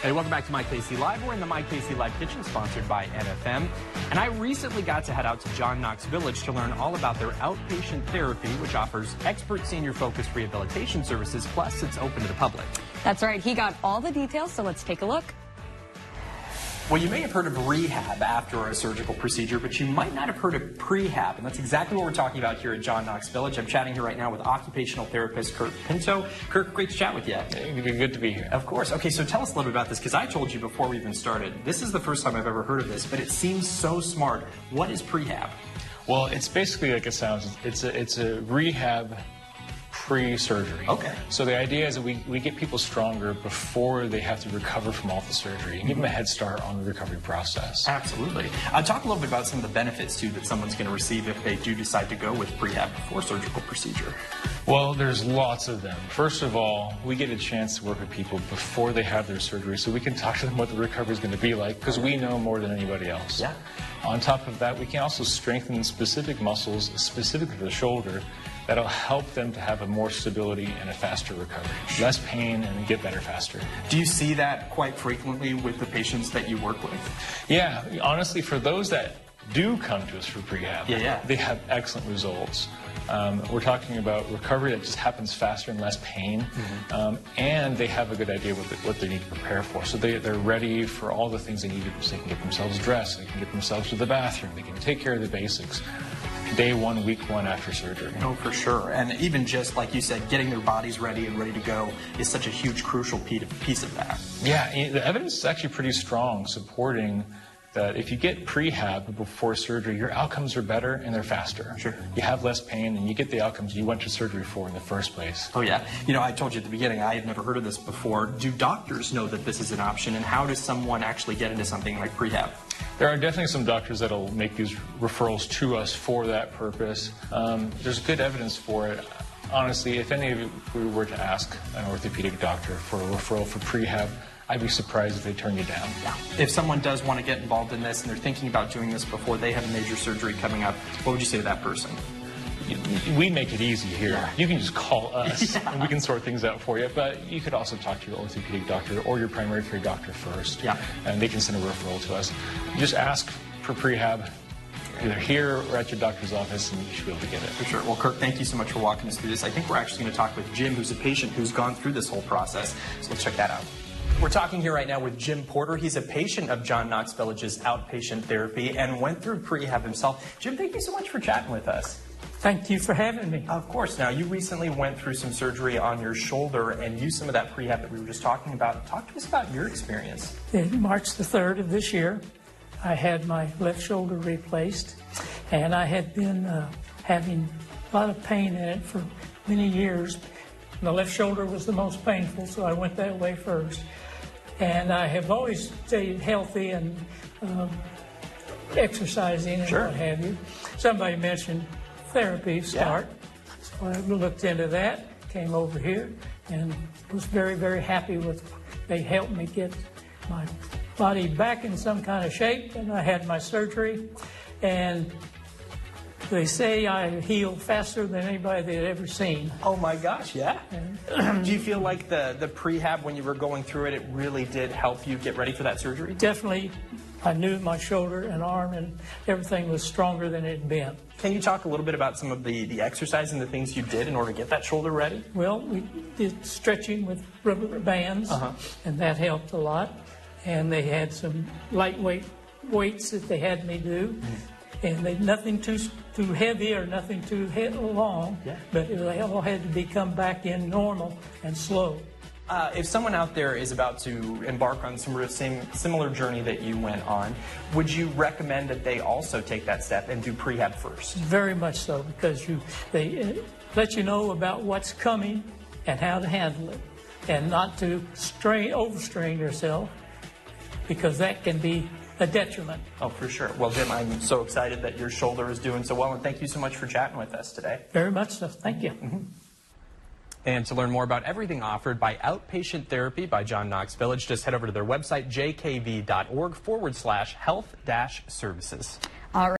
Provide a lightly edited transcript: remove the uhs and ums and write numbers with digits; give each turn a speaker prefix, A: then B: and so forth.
A: Hey, welcome back to My KC Live. We're in the My KC Live kitchen, sponsored by NFM. And I recently got to head out to John Knox Village to learn all about their outpatient therapy, which offers expert senior-focused rehabilitation services, plus it's open to the public.
B: That's right. He got all the details, so let's take a look.
A: Well, you may have heard of rehab after a surgical procedure, but you might not have heard of prehab, and that's exactly what we're talking about here at John Knox Village. I'm chatting here right now with Occupational Therapist Kirk Pinto. Kirk, great to chat with you.
C: Good to be here.
A: Of course. Okay, so tell us a little bit about this, because I told you before we even started, this is the first time I've ever heard of this, but it seems so smart. What is prehab?
C: Well, it's basically like it sounds. It's a rehab pre-surgery.
A: Okay.
C: So the idea is that we get people stronger before they have to recover from all the surgery and give them a head start on the recovery process.
A: Absolutely. Talk a little bit about some of the benefits, too, that someone's going to receive if they do decide to go with prehab before surgical procedure.
C: Well, there's lots of them. First of all, we get a chance to work with people before they have their surgery, so we can talk to them what the recovery is going to be like, because we know more than anybody else.
A: Yeah.
C: On top of that, we can also strengthen specific muscles, specifically for the shoulder, that'll help them to have a more stability and a faster recovery. Less pain and get better faster.
A: Do you see that quite frequently with the patients that you work with?
C: Yeah, honestly, for those that do come to us for prehab,
A: yeah.
C: they have excellent results. We're talking about recovery that just happens faster and less pain, and they have a good idea what they need to prepare for. So they're ready for all the things they need to. So they can get themselves dressed, they can get themselves to the bathroom, they can take care of the basics. Day one, week one after surgery.
A: Oh, for sure. And even just, like you said, getting their bodies ready and ready to go is such a huge, crucial piece of that.
C: Yeah, the evidence is actually pretty strong supporting that if you get prehab before surgery, your outcomes are better and they're faster.
A: Sure.
C: You have less pain and you get the outcomes you went to surgery for in the first place.
A: Oh, yeah. You know, I told you at the beginning, I had never heard of this before. Do doctors know that this is an option, and how does someone actually get into something like prehab?
C: There are definitely some doctors that'll make these referrals to us for that purpose. There's good evidence for it. Honestly, if any of you were to ask an orthopedic doctor for a referral for prehab, I'd be surprised if they turn you down.
A: Yeah. If someone does want to get involved in this and they're thinking about doing this before they have a major surgery coming up, what would you say to that person?
C: We make it easy here.
A: Yeah.
C: You can just call us and we can sort things out for you. But you could also talk to your orthopedic doctor or your primary care doctor first.
A: Yeah.
C: And they can send a referral to us. Just ask for prehab either here or at your doctor's office, and you should be able to get it.
A: For sure. Well, Kirk, thank you so much for walking us through this. I think we're actually going to talk with Jim, who's a patient who's gone through this whole process. So let's check that out. We're talking here right now with Jim Porter. He's a patient of John Knox Village's outpatient therapy and went through prehab himself. Jim, thank you so much for chatting with us.
D: Thank you for having me.
A: Of course. Now, you recently went through some surgery on your shoulder and used some of that prehab that we were just talking about. Talk to us about your experience.
D: In March the 3rd of this year, I had my left shoulder replaced, and I had been having a lot of pain in it for many years. The left shoulder was the most painful, so I went that way first. And I have always stayed healthy and exercising and what have you. Somebody mentioned therapy start. Yeah. So I looked into that, came over here, and was very, very happy with. They helped me get my body back in some kind of shape, and I had my surgery. And they say I heal faster than anybody they'd ever seen.
A: Oh my gosh, yeah. Do you feel like the prehab, when you were going through it, it really did help you get ready for that surgery?
D: Definitely. I knew my shoulder and arm and everything was stronger than it had been.
A: Can you talk a little bit about some of the exercise and the things you did in order to get that shoulder ready?
D: Well, we did stretching with rubber bands, and that helped a lot. And they had some lightweight weights that they had me do. And they nothing too heavy or nothing too long, but they all had to come back in normal and slow.
A: If someone out there is about to embark on some similar journey that you went on, would you recommend that they also take that step and do prehab first?
D: Very much so, because they let you know about what's coming and how to handle it, and not to overstrain yourself, because that can be a detriment.
A: Oh, for sure. Well, Jim, I'm so excited that your shoulder is doing so well, and thank you so much for chatting with us today.
D: Very much so. Thank you.
A: And to learn more about everything offered by Outpatient Therapy by John Knox Village, just head over to their website, jkv.org/health-services.
B: All right.